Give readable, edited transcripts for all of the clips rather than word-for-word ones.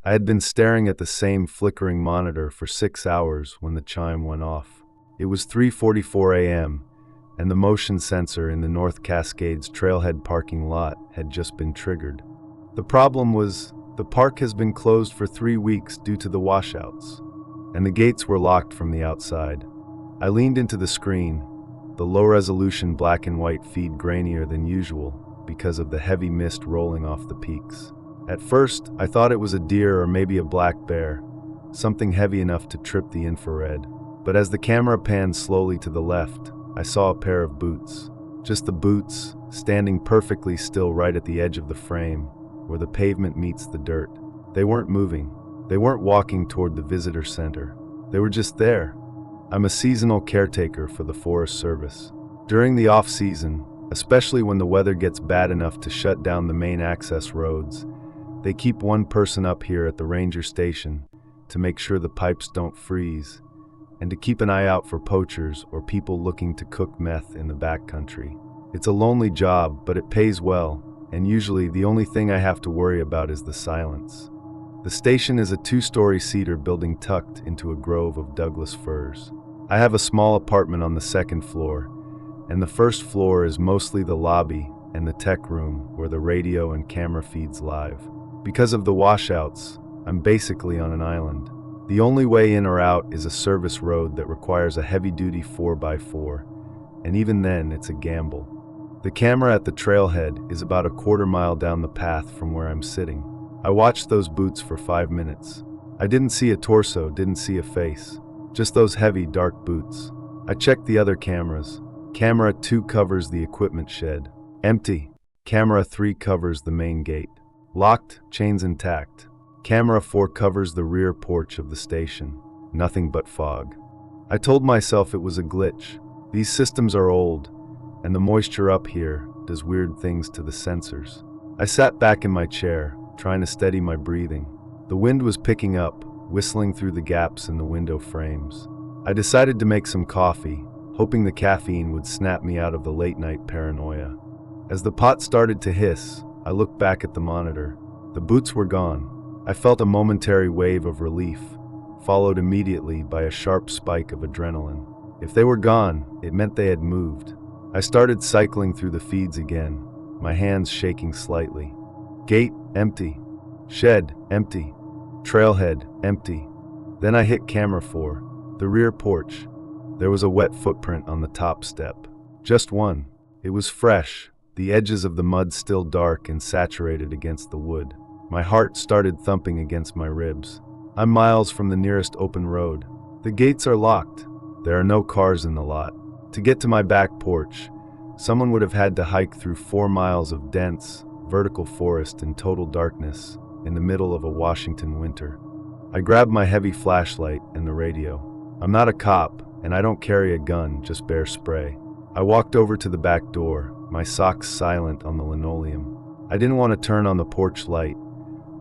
I had been staring at the same flickering monitor for 6 hours when the chime went off. It was 3:44 a.m., and the motion sensor in the North Cascades Trailhead parking lot had just been triggered. The problem was, the park has been closed for 3 weeks due to the washouts, and the gates were locked from the outside. I leaned into the screen, the low-resolution black and white feed grainier than usual because of the heavy mist rolling off the peaks. At first, I thought it was a deer or maybe a black bear, something heavy enough to trip the infrared. But as the camera panned slowly to the left, I saw a pair of boots. Just the boots, standing perfectly still right at the edge of the frame, where the pavement meets the dirt. They weren't moving. They weren't walking toward the visitor center. They were just there. I'm a seasonal caretaker for the Forest Service. During the off-season, especially when the weather gets bad enough to shut down the main access roads, they keep one person up here at the ranger station to make sure the pipes don't freeze, and to keep an eye out for poachers or people looking to cook meth in the backcountry. It's a lonely job, but it pays well, and usually the only thing I have to worry about is the silence. The station is a 2-story cedar building tucked into a grove of Douglas firs. I have a small apartment on the 2nd floor, and the 1st floor is mostly the lobby and the tech room where the radio and camera feeds live. Because of the washouts, I'm basically on an island. The only way in or out is a service road that requires a heavy-duty 4x4, and even then it's a gamble. The camera at the trailhead is about a quarter-mile down the path from where I'm sitting. I watched those boots for 5 minutes. I didn't see a torso, didn't see a face, just those heavy, dark boots. I checked the other cameras. Camera 2 covers the equipment shed. Empty. Camera 3 covers the main gate. Locked, chains intact. Camera 4 covers the rear porch of the station. Nothing but fog. I told myself it was a glitch. These systems are old, and the moisture up here does weird things to the sensors. I sat back in my chair, trying to steady my breathing. The wind was picking up, whistling through the gaps in the window frames. I decided to make some coffee, hoping the caffeine would snap me out of the late-night paranoia. As the pot started to hiss, I looked back at the monitor. The boots were gone. I felt a momentary wave of relief, followed immediately by a sharp spike of adrenaline. If they were gone, it meant they had moved. I started cycling through the feeds again, my hands shaking slightly. Gate, empty. Shed, empty. Trailhead, empty. Then I hit camera 4, the rear porch. There was a wet footprint on the top step. Just one. It was fresh, the edges of the mud still dark and saturated against the wood. My heart started thumping against my ribs. I'm miles from the nearest open road. The gates are locked. There are no cars in the lot. To get to my back porch, someone would have had to hike through 4 miles of dense, vertical forest in total darkness in the middle of a Washington winter. I grabbed my heavy flashlight and the radio. I'm not a cop, and I don't carry a gun, just bear spray. I walked over to the back door, my socks silent on the linoleum. I didn't want to turn on the porch light.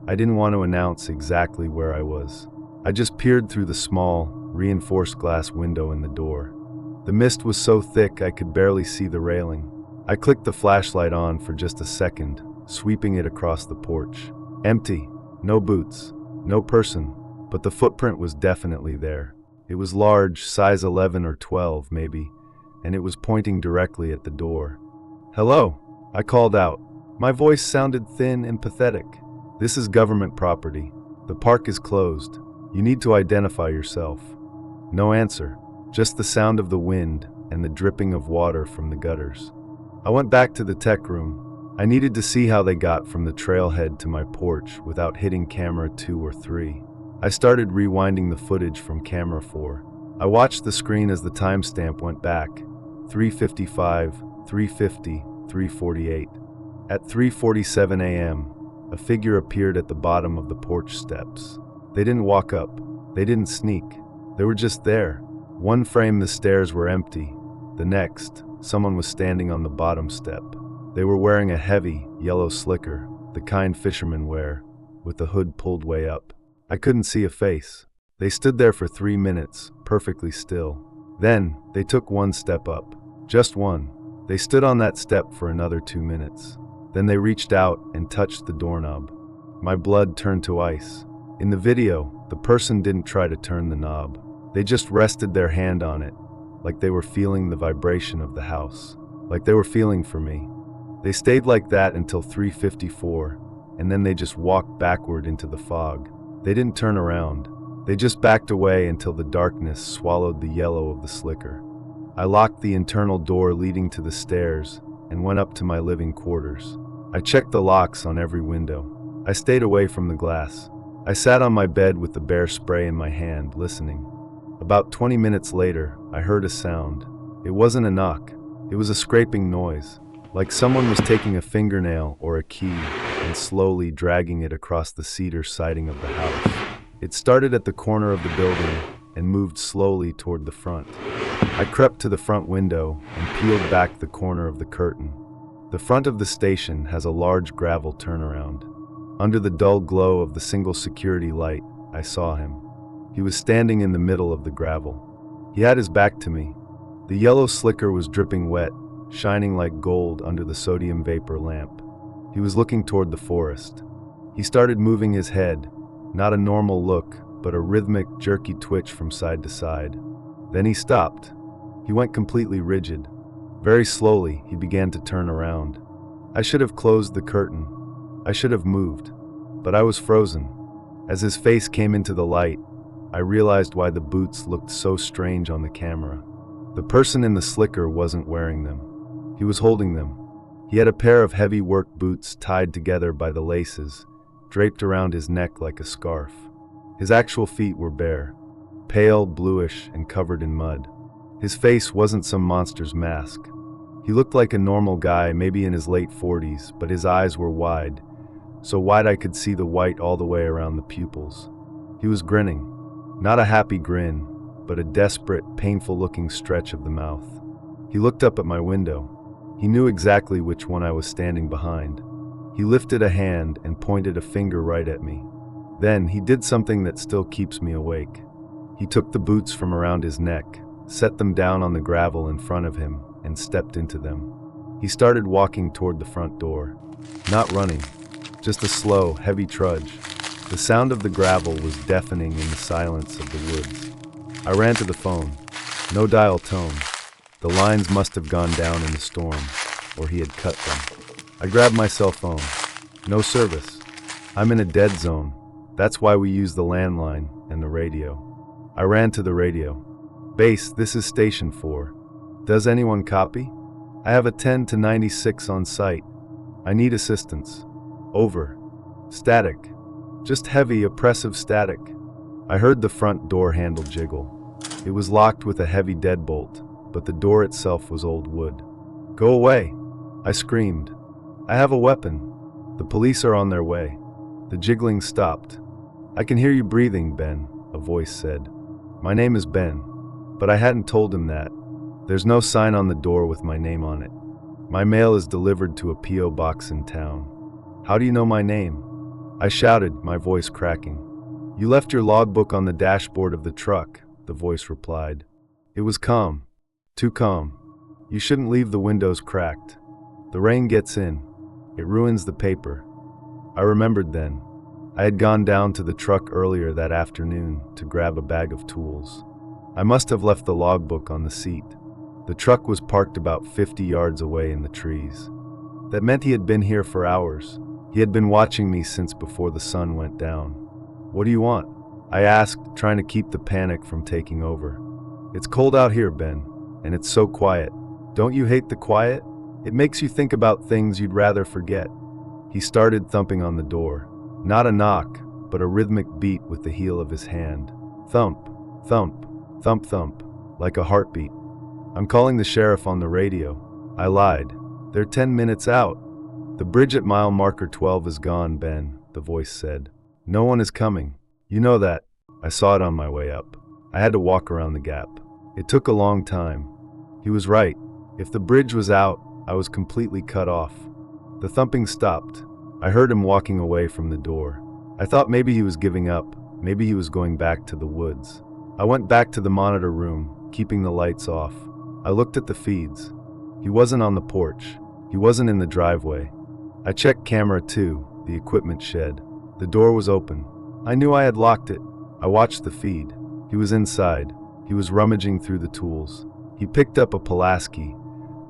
I didn't want to announce exactly where I was. I just peered through the small, reinforced glass window in the door. The mist was so thick I could barely see the railing. I clicked the flashlight on for just a second, sweeping it across the porch. Empty. No boots. No person. But the footprint was definitely there. It was large, size 11 or 12 maybe, and it was pointing directly at the door. "Hello," I called out. My voice sounded thin and pathetic. "This is government property. The park is closed. You need to identify yourself." No answer, just the sound of the wind and the dripping of water from the gutters. I went back to the tech room. I needed to see how they got from the trailhead to my porch without hitting camera 2 or 3. I started rewinding the footage from camera 4. I watched the screen as the timestamp went back. 3:55, 3:50, 3:48. At 3:47 a.m., a figure appeared at the bottom of the porch steps. They didn't walk up. They didn't sneak. They were just there. One frame the stairs were empty. The next, someone was standing on the bottom step. They were wearing a heavy, yellow slicker, the kind fishermen wear, with the hood pulled way up. I couldn't see a face. They stood there for 3 minutes, perfectly still. Then, they took one step up. Just one. They stood on that step for another 2 minutes. Then they reached out and touched the doorknob. My blood turned to ice. In the video, the person didn't try to turn the knob. They just rested their hand on it, like they were feeling the vibration of the house, like they were feeling for me. They stayed like that until 3:54, and then they just walked backward into the fog. They didn't turn around. They just backed away until the darkness swallowed the yellow of the slicker. I locked the internal door leading to the stairs and went up to my living quarters. I checked the locks on every window. I stayed away from the glass. I sat on my bed with the bear spray in my hand, listening. About 20 minutes later, I heard a sound. It wasn't a knock. It was a scraping noise, like someone was taking a fingernail or a key and slowly dragging it across the cedar siding of the house. It started at the corner of the building and moved slowly toward the front. I crept to the front window and peeled back the corner of the curtain. The front of the station has a large gravel turnaround. Under the dull glow of the single security light, I saw him. He was standing in the middle of the gravel. He had his back to me. The yellow slicker was dripping wet, shining like gold under the sodium vapor lamp. He was looking toward the forest. He started moving his head, not a normal look, but a rhythmic, jerky twitch from side to side. Then he stopped. He went completely rigid. Very slowly, he began to turn around. I should have closed the curtain. I should have moved. But I was frozen. As his face came into the light, I realized why the boots looked so strange on the camera. The person in the slicker wasn't wearing them. He was holding them. He had a pair of heavy work boots tied together by the laces, draped around his neck like a scarf. His actual feet were bare, pale, bluish, and covered in mud. His face wasn't some monster's mask. He looked like a normal guy, maybe in his late 40s, but his eyes were wide, so wide I could see the white all the way around the pupils. He was grinning. Not a happy grin, but a desperate, painful-looking stretch of the mouth. He looked up at my window. He knew exactly which one I was standing behind. He lifted a hand and pointed a finger right at me. Then he did something that still keeps me awake. He took the boots from around his neck, set them down on the gravel in front of him, and stepped into them. He started walking toward the front door. Not running, just a slow, heavy trudge. The sound of the gravel was deafening in the silence of the woods. I ran to the phone. No dial tone. The lines must have gone down in the storm, or he had cut them. I grabbed my cell phone. No service. I'm in a dead zone. That's why we use the landline and the radio. I ran to the radio. Base, this is Station 4. Does anyone copy? I have a 10 to 96 on site. I need assistance. Over. Static. Just heavy, oppressive static. I heard the front door handle jiggle. It was locked with a heavy deadbolt, but the door itself was old wood. Go away! I screamed. I have a weapon. The police are on their way. The jiggling stopped. I can hear you breathing, Ben, a voice said. My name is Ben, but I hadn't told him that. There's no sign on the door with my name on it. My mail is delivered to a P.O. box in town. How do you know my name? I shouted, my voice cracking. You left your logbook on the dashboard of the truck, the voice replied. It was calm. Too calm. You shouldn't leave the windows cracked. The rain gets in. It ruins the paper. I remembered then. I had gone down to the truck earlier that afternoon to grab a bag of tools. I must have left the logbook on the seat. The truck was parked about 50 yards away in the trees. That meant he had been here for hours. He had been watching me since before the sun went down. What do you want? I asked, trying to keep the panic from taking over. It's cold out here, Ben, and it's so quiet. Don't you hate the quiet? It makes you think about things you'd rather forget. He started thumping on the door. Not a knock, but a rhythmic beat with the heel of his hand. Thump, thump, thump, thump, like a heartbeat. I'm calling the sheriff on the radio. I lied. They're 10 minutes out. The bridge at mile marker 12 is gone, Ben, the voice said. No one is coming. You know that. I saw it on my way up. I had to walk around the gap. It took a long time. He was right. If the bridge was out, I was completely cut off. The thumping stopped. I heard him walking away from the door. I thought maybe he was giving up. Maybe he was going back to the woods. I went back to the monitor room, keeping the lights off. I looked at the feeds. He wasn't on the porch. He wasn't in the driveway. I checked camera 2, the equipment shed. The door was open. I knew I had locked it. I watched the feed. He was inside. He was rummaging through the tools. He picked up a Pulaski,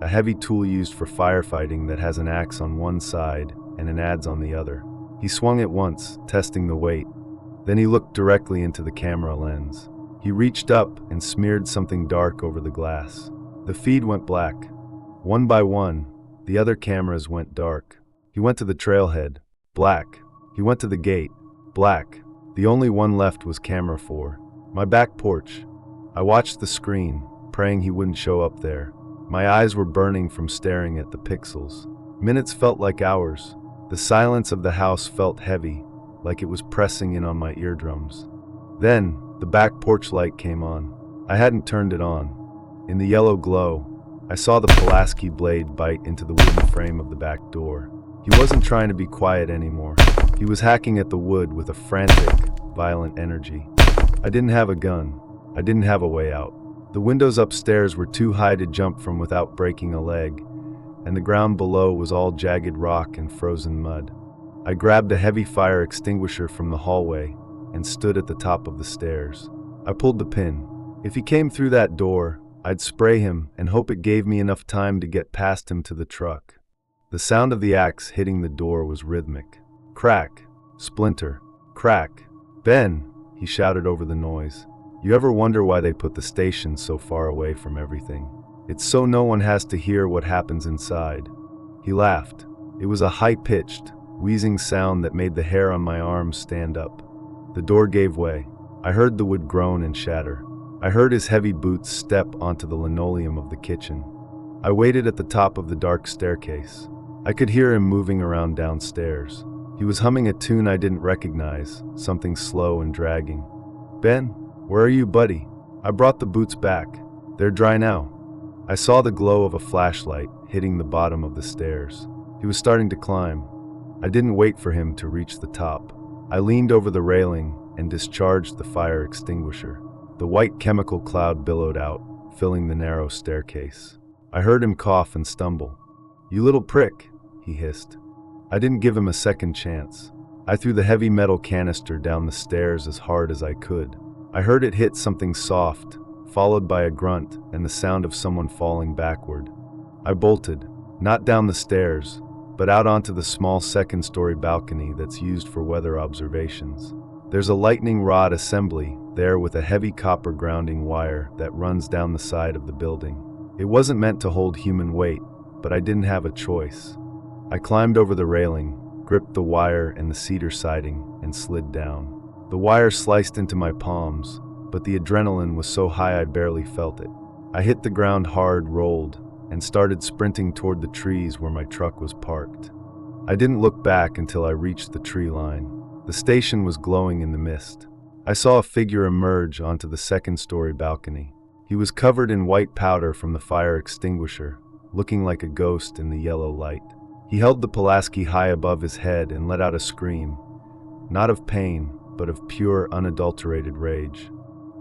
a heavy tool used for firefighting that has an axe on one side and an adze on the other. He swung it once, testing the weight. Then he looked directly into the camera lens. He reached up and smeared something dark over the glass. The feed went black. One by one, the other cameras went dark. He went to the trailhead. Black. He went to the gate. Black. The only one left was camera 4. My back porch. I watched the screen, praying he wouldn't show up there. My eyes were burning from staring at the pixels. Minutes felt like hours. The silence of the house felt heavy, like it was pressing in on my eardrums. Then, the back porch light came on. I hadn't turned it on. In the yellow glow, I saw the Pulaski blade bite into the wooden frame of the back door. He wasn't trying to be quiet anymore. He was hacking at the wood with a frantic, violent energy. I didn't have a gun. I didn't have a way out. The windows upstairs were too high to jump from without breaking a leg, and the ground below was all jagged rock and frozen mud. I grabbed a heavy fire extinguisher from the hallway and stood at the top of the stairs. I pulled the pin. If he came through that door, I'd spray him and hope it gave me enough time to get past him to the truck. The sound of the axe hitting the door was rhythmic. Crack, splinter, crack. Ben, he shouted over the noise. You ever wonder why they put the station so far away from everything? It's so no one has to hear what happens inside. He laughed. It was a high-pitched, wheezing sound that made the hair on my arms stand up. The door gave way. I heard the wood groan and shatter. I heard his heavy boots step onto the linoleum of the kitchen. I waited at the top of the dark staircase. I could hear him moving around downstairs. He was humming a tune I didn't recognize, something slow and dragging. Ben, where are you, buddy? I brought the boots back. They're dry now. I saw the glow of a flashlight hitting the bottom of the stairs. He was starting to climb. I didn't wait for him to reach the top. I leaned over the railing and discharged the fire extinguisher. The white chemical cloud billowed out, filling the narrow staircase. I heard him cough and stumble. You little prick, he hissed. I didn't give him a second chance. I threw the heavy metal canister down the stairs as hard as I could. I heard it hit something soft, followed by a grunt and the sound of someone falling backward. I bolted, not down the stairs, but out onto the small second-story balcony that's used for weather observations. There's a lightning rod assembly there with a heavy copper grounding wire that runs down the side of the building. It wasn't meant to hold human weight, but I didn't have a choice. I climbed over the railing, gripped the wire and the cedar siding, and slid down. The wire sliced into my palms, but the adrenaline was so high I barely felt it. I hit the ground hard, rolled, and started sprinting toward the trees where my truck was parked. I didn't look back until I reached the tree line. The station was glowing in the mist. I saw a figure emerge onto the second-story balcony. He was covered in white powder from the fire extinguisher, looking like a ghost in the yellow light. He held the Pulaski high above his head and let out a scream, not of pain, but of pure, unadulterated rage.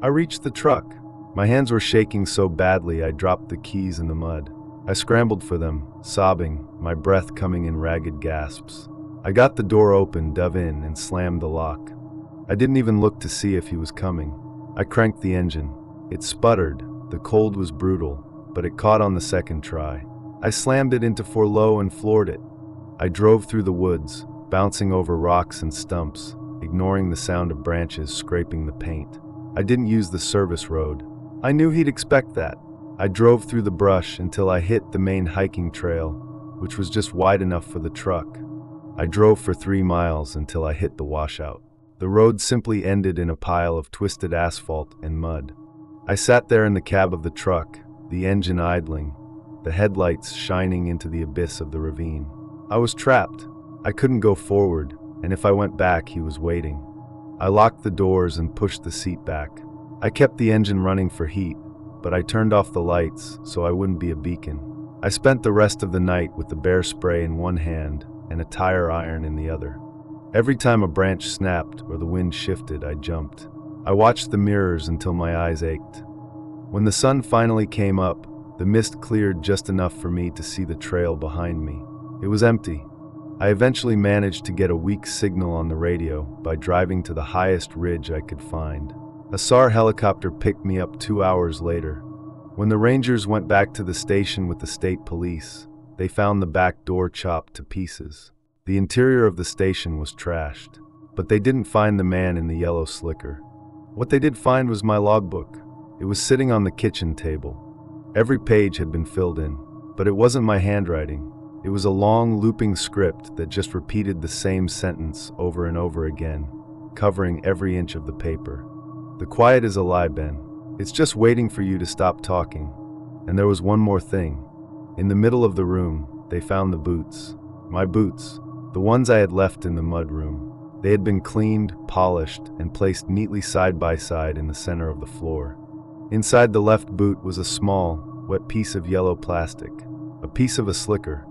I reached the truck. My hands were shaking so badly I dropped the keys in the mud. I scrambled for them, sobbing, my breath coming in ragged gasps. I got the door open, dove in, and slammed the lock. I didn't even look to see if he was coming. I cranked the engine. It sputtered. The cold was brutal, but it caught on the second try. I slammed it into 4 low and floored it. I drove through the woods, bouncing over rocks and stumps, ignoring the sound of branches scraping the paint. I didn't use the service road. I knew he'd expect that. I drove through the brush until I hit the main hiking trail, which was just wide enough for the truck. I drove for 3 miles until I hit the washout. The road simply ended in a pile of twisted asphalt and mud. I sat there in the cab of the truck, the engine idling, the headlights shining into the abyss of the ravine. I was trapped. I couldn't go forward, and if I went back, he was waiting. I locked the doors and pushed the seat back. I kept the engine running for heat, but I turned off the lights so I wouldn't be a beacon. I spent the rest of the night with the bear spray in one hand and a tire iron in the other. Every time a branch snapped or the wind shifted, I jumped. I watched the mirrors until my eyes ached. When the sun finally came up, the mist cleared just enough for me to see the trail behind me. It was empty. I eventually managed to get a weak signal on the radio by driving to the highest ridge I could find. A SAR helicopter picked me up 2 hours later. When the Rangers went back to the station with the state police, they found the back door chopped to pieces. The interior of the station was trashed, but they didn't find the man in the yellow slicker. What they did find was my logbook. It was sitting on the kitchen table. Every page had been filled in, but it wasn't my handwriting. It was a long, looping script that just repeated the same sentence over and over again, covering every inch of the paper. The quiet is a lie, Ben. It's just waiting for you to stop talking. And there was one more thing. In the middle of the room, they found the boots. My boots. The ones I had left in the mud room. They had been cleaned, polished, and placed neatly side by side in the center of the floor. Inside the left boot was a small, wet piece of yellow plastic. A piece of a slicker.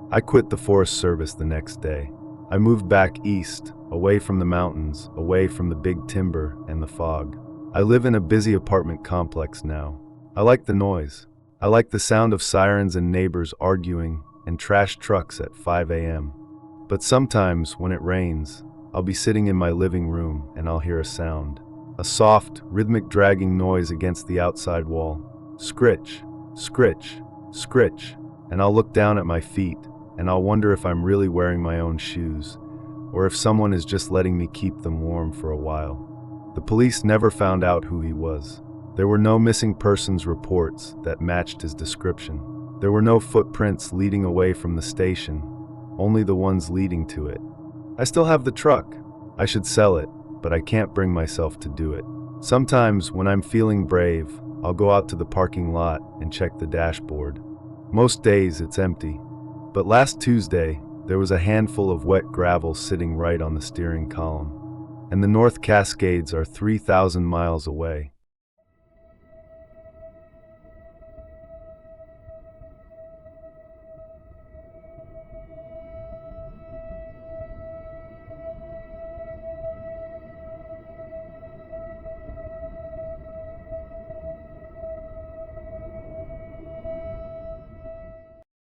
I quit the Forest Service the next day. I moved back east, away from the mountains, away from the big timber and the fog. I live in a busy apartment complex now. I like the noise. I like the sound of sirens and neighbors arguing and trash trucks at 5 a.m. But sometimes, when it rains, I'll be sitting in my living room and I'll hear a sound. A soft, rhythmic dragging noise against the outside wall. Scritch, scritch, scritch. And I'll look down at my feet and I'll wonder if I'm really wearing my own shoes, or if someone is just letting me keep them warm for a while. The police never found out who he was. There were no missing persons reports that matched his description. There were no footprints leading away from the station, only the ones leading to it. I still have the truck. I should sell it, but I can't bring myself to do it. Sometimes, when I'm feeling brave, I'll go out to the parking lot and check the dashboard. Most days, it's empty. But last Tuesday, there was a handful of wet gravel sitting right on the steering column. And the North Cascades are 3,000 miles away.